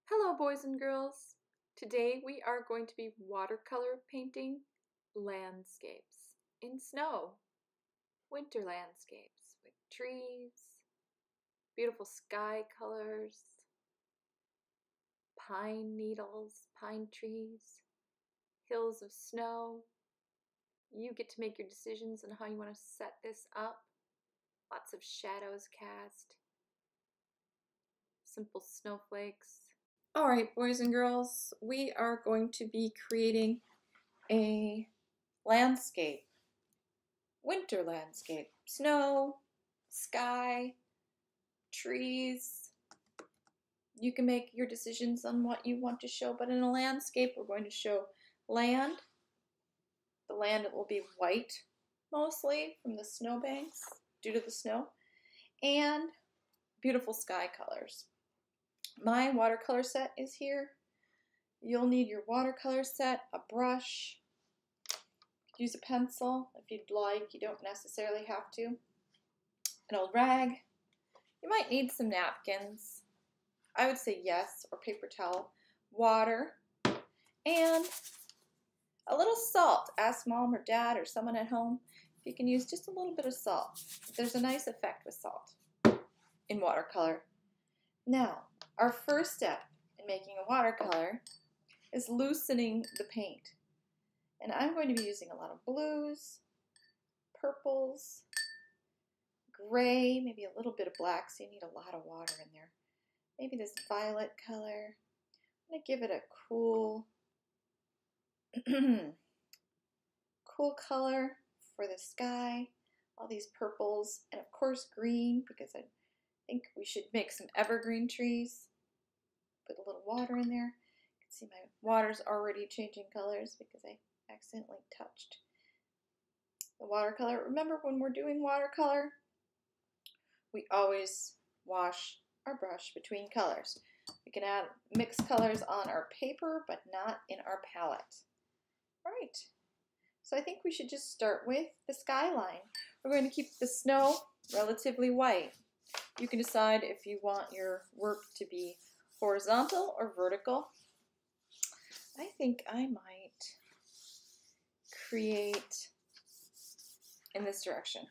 Hello, boys and girls. Today we are going to be watercolor painting landscapes in snow, winter landscapes with trees, beautiful sky colors, pine needles, pine trees, hills of snow. You get to make your decisions on how you want to set this up. Lots of shadows cast, simple snowflakes. All right, boys and girls, we are going to be creating a landscape, winter landscape, snow, sky, trees. You can make your decisions on what you want to show, but in a landscape, we're going to show land. The land will be white mostly from the snowbanks due to the snow, and beautiful sky colors. My watercolor set is here. You'll need your watercolor set, a brush. Use a pencil if you'd like. You don't necessarily have to. An old rag. You might need some napkins. I would say yes, or paper towel. Water. And a little salt. Ask mom or dad or someone at home if you can use just a little bit of salt. There's a nice effect with salt in watercolor. Now, our first step in making a watercolor is loosening the paint. And I'm going to be using a lot of blues, purples, gray, maybe a little bit of black, so you need a lot of water in there. Maybe this violet color. I'm going to give it a cool, cool color for the sky. All these purples, and of course green, because I think we should make some evergreen trees. Put a little water in there. You can see my water's already changing colors because I accidentally touched the watercolor. Remember, when we're doing watercolor, we always wash our brush between colors. We can add mixed colors on our paper, but not in our palette. All right, so I think we should just start with the skyline. We're going to keep the snow relatively white. You can decide if you want your work to be horizontal or vertical. I think I might create in this direction.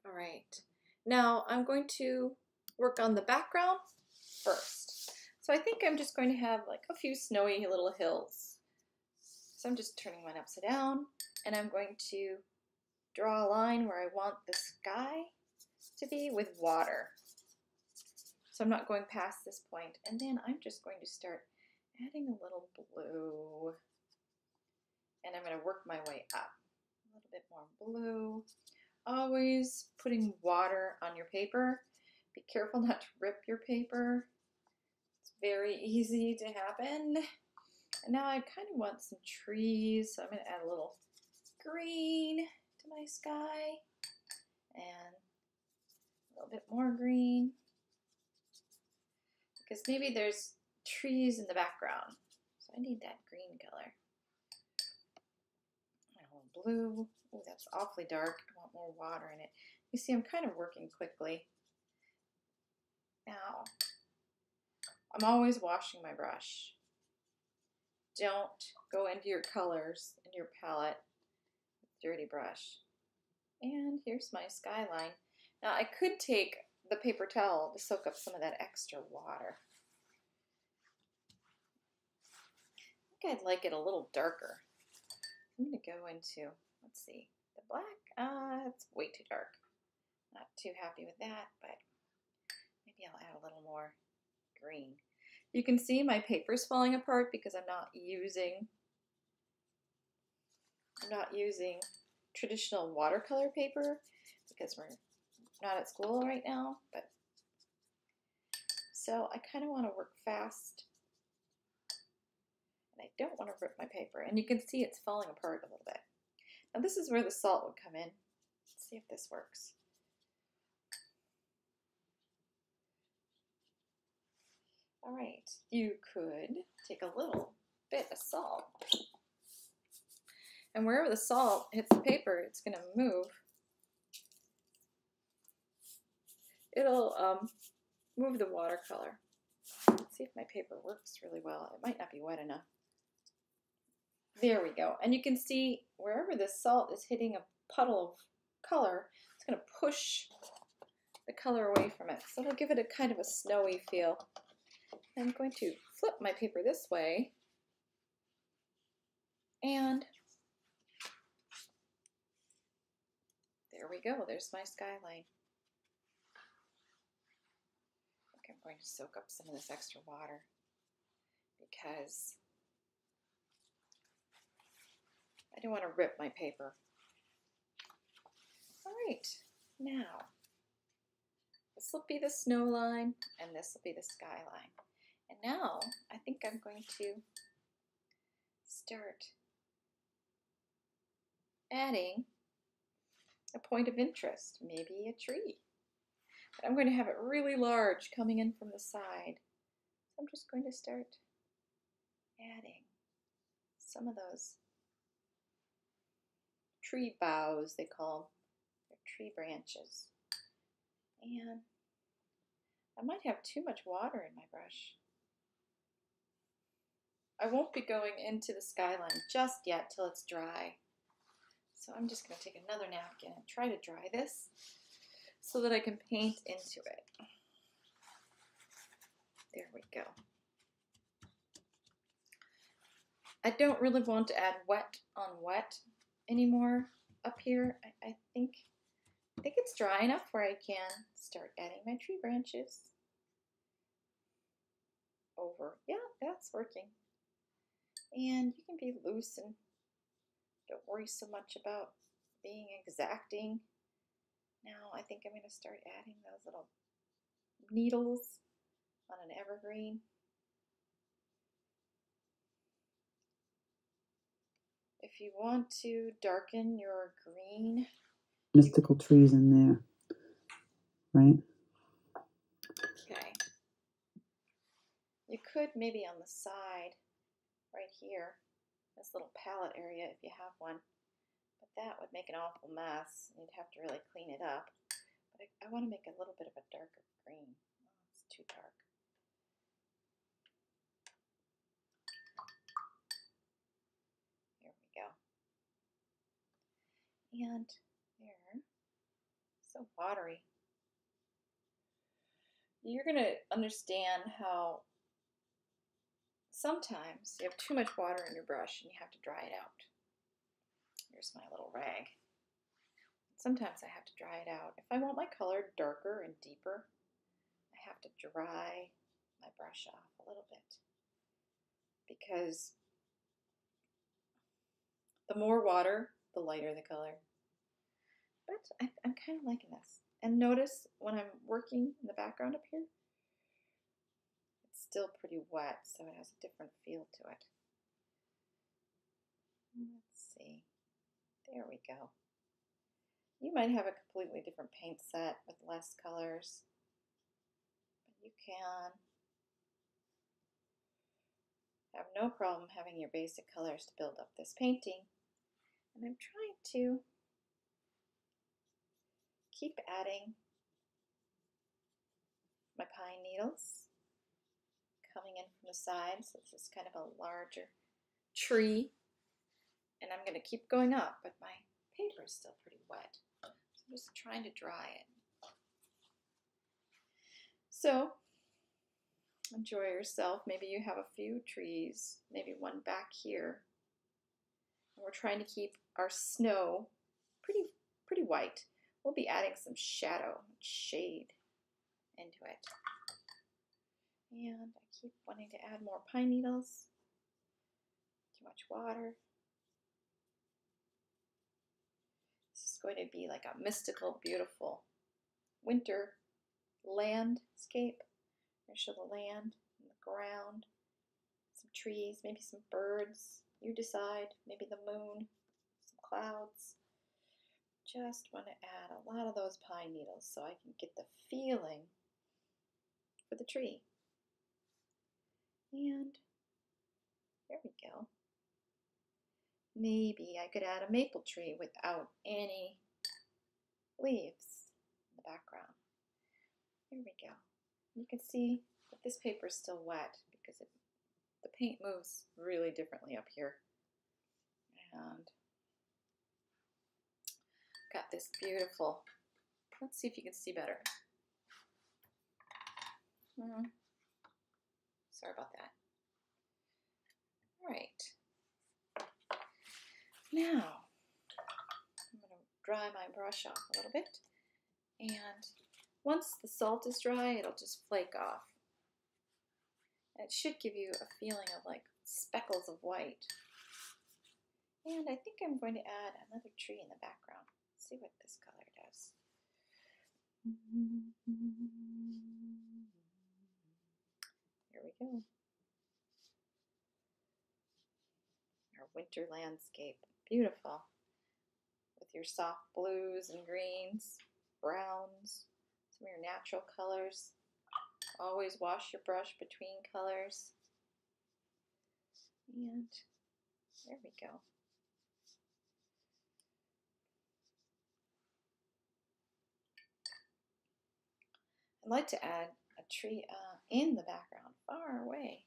All right, now I'm going to work on the background first. So I think I'm just going to have like a few snowy little hills. So I'm just turning mine upside down, and I'm going to draw a line where I want the sky to be with water. So I'm not going past this point, and then I'm just going to start adding a little blue, and I'm going to work my way up. A little bit more blue. Always putting water on your paper. Be careful not to rip your paper. It's very easy to happen. And now I kind of want some trees, so I'm going to add a little green to my sky, and a little bit more green, because maybe there's trees in the background, so I need that green color. And a little blue. Oh, that's awfully dark. I want more water in it. You see, I'm kind of working quickly. Now, I'm always washing my brush. Don't go into your colors in your palette with a dirty brush. And here's my skyline. Now, I could take the paper towel to soak up some of that extra water. I think I'd like it a little darker. I'm going to go into, let's see, the black. It's way too dark. Not too happy with that, but maybe I'll add a little more green. You can see my paper's falling apart because I'm not using traditional watercolor paper because we're not at school right now. But so I kind of want to work fast, and I don't want to rip my paper. And you can see it's falling apart a little bit. Now this is where the salt would come in. Let's see if this works. All right, you could take a little bit of salt, and wherever the salt hits the paper, it's going to move. It'll move the watercolor. Let's see if my paper works really well. It might not be wet enough. There we go. And you can see wherever the salt is hitting a puddle of color, it's going to push the color away from it. So it'll give it a kind of a snowy feel. I'm going to flip my paper this way. And there we go. There's my skyline. Okay, I'm going to soak up some of this extra water because I don't want to rip my paper. All right, now this will be the snow line and this will be the skyline. And now I think I'm going to start adding a point of interest, maybe a tree. But I'm going to have it really large coming in from the side. So I'm just going to start adding some of those tree boughs, they call them. They're tree branches. And I might have too much water in my brush. I won't be going into the skyline just yet till it's dry. So I'm just going to take another napkin and try to dry this so that I can paint into it. There we go. I don't really want to add wet on wet anymore up here. I think it's dry enough where I can start adding my tree branches over. Yeah, that's working. And you can be loose and don't worry so much about being exacting. Now I think I'm going to start adding those little needles on an evergreen. If you want to darken your green, mystical trees in there, right? Okay. You could maybe on the side, right here, this little palette area if you have one, but that would make an awful mess. You'd have to really clean it up. But I want to make a little bit of a darker green. Oh, it's too dark. Here we go. And there, so watery. You're going to understand how sometimes you have too much water in your brush and you have to dry it out. Here's my little rag. Sometimes I have to dry it out. If I want my color darker and deeper, I have to dry my brush off a little bit, because the more water, the lighter the color. But I'm kind of liking this. And notice when I'm working in the background up here, it's still pretty wet, so it has a different feel to it. Let's see. There we go. You might have a completely different paint set with less colors, but you can have no problem having your basic colors to build up this painting. And I'm trying to keep adding my pine needles coming in from the side, so this is kind of a larger tree. And I'm going to keep going up, but my paper is still pretty wet. So I'm just trying to dry it. So enjoy yourself. Maybe you have a few trees, maybe one back here. And we're trying to keep our snow pretty white. We'll be adding some shadow and shade into it. And I keep wanting to add more pine needles. Too much water. This is going to be like a mystical, beautiful winter landscape. I'm going to show the land and the ground, some trees, maybe some birds. You decide, maybe the moon, some clouds. Just want to add a lot of those pine needles so I can get the feeling for the tree. And there we go. Maybe I could add a maple tree without any leaves in the background. Here we go. You can see that this paper is still wet because the paint moves really differently up here. And got this beautiful, let's see if you can see better. Sorry about that. All right. Now, I'm going to dry my brush off a little bit. And once the salt is dry, it'll just flake off. And it should give you a feeling of like speckles of white. And I think I'm going to add another tree in the background. Let's see what this color does. Here we go. Our winter landscape. Beautiful. With your soft blues and greens, browns, some of your natural colors. Always wash your brush between colors. And there we go. I'd like to add a tree in the background, far away.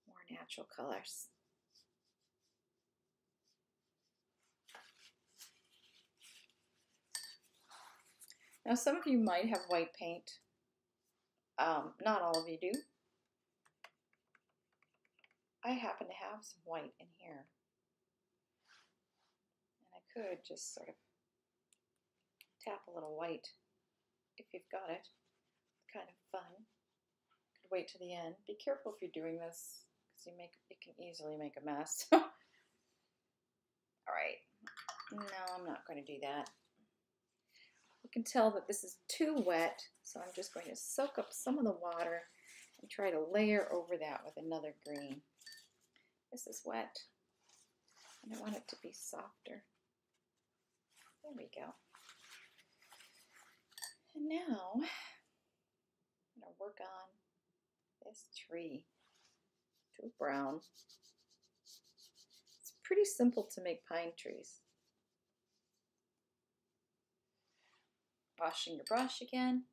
More natural colors. Now some of you might have white paint. Not all of you do. I happen to have some white in here. And I could just sort of tap a little white if you've got it. Kind of fun. Could wait to the end. Be careful if you're doing this because you can easily make a mess. All right. No, I'm not going to do that. You can tell that this is too wet, so I'm just going to soak up some of the water and try to layer over that with another green. This is wet, and I want it to be softer. There we go. And now, I'm going to work on this tree. Too brown. It's pretty simple to make pine trees. Washing your brush again.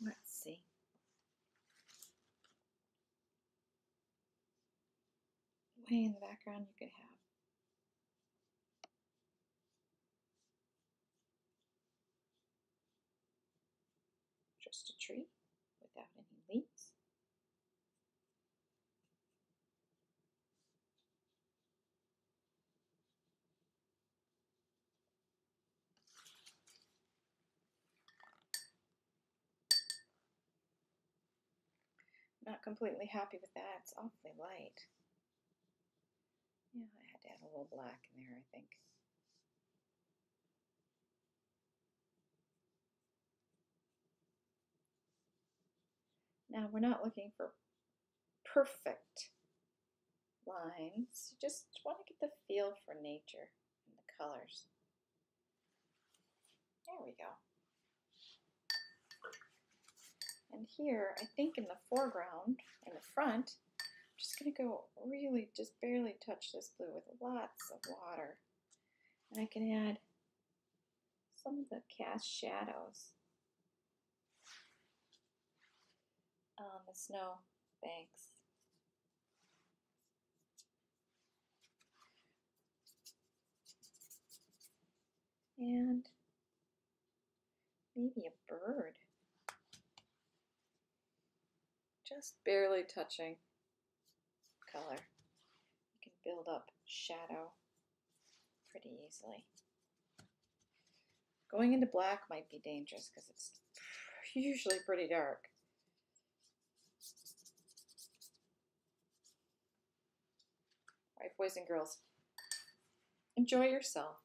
Let's see. Way in the background you could have just a tree without any leaves. Not completely happy with that. It's awfully light. Yeah, I had to add a little black in there, I think. Now, we're not looking for perfect lines. You just want to get the feel for nature and the colors. There we go. And here, I think in the foreground, in the front, I'm just going to go really just barely touch this blue with lots of water. And I can add some of the cast shadows on the snow banks. And maybe a bird. Just barely touching color. You can build up shadow pretty easily. Going into black might be dangerous because it's usually pretty dark. All right, boys and girls, enjoy yourself.